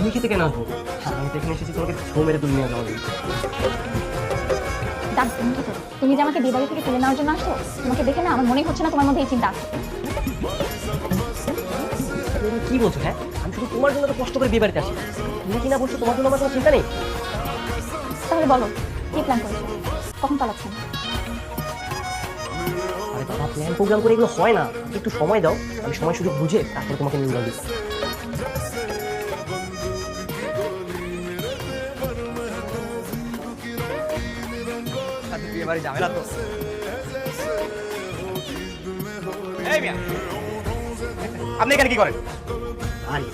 তুমি খেতে কেন আসবো? হ্যাঁ, আমি তো এখানে এসেছি তোমাকে ছৌ মেরে তুলে নিয়ে যাওয়ার জন্য। ডাক তুমি কি করো? তুমি যে আমাকে বিয়ে বাড়ি থেকে তুলে নেওয়ার জন্য আসছো, তোমাকে দেখে না আমার মনে হচ্ছে না তোমার মধ্যে এই চিন্তা আছে। তুমি কি বলছো? হ্যাঁ, আমি শুধু তোমার জন্য তো কষ্ট করে বিয়ে বাড়িতে আসি। তুমি কি না বলছো তোমার জন্য আমার কোনো চিন্তা নেই? তাহলে বলো কি প্ল্যান করেছো, কখন পালাচ্ছেন? আরে বাবা, প্ল্যান প্রোগ্রাম করে এগুলো হয় না। একটু সময় দাও, আমি সময় সুযোগ বুঝে তারপর তোমাকে নিয়ে যাবো। বিয়ে বাড়ি ঝামেলা তো। এই মিয়া, আপনি এখানে কি করেন? আরে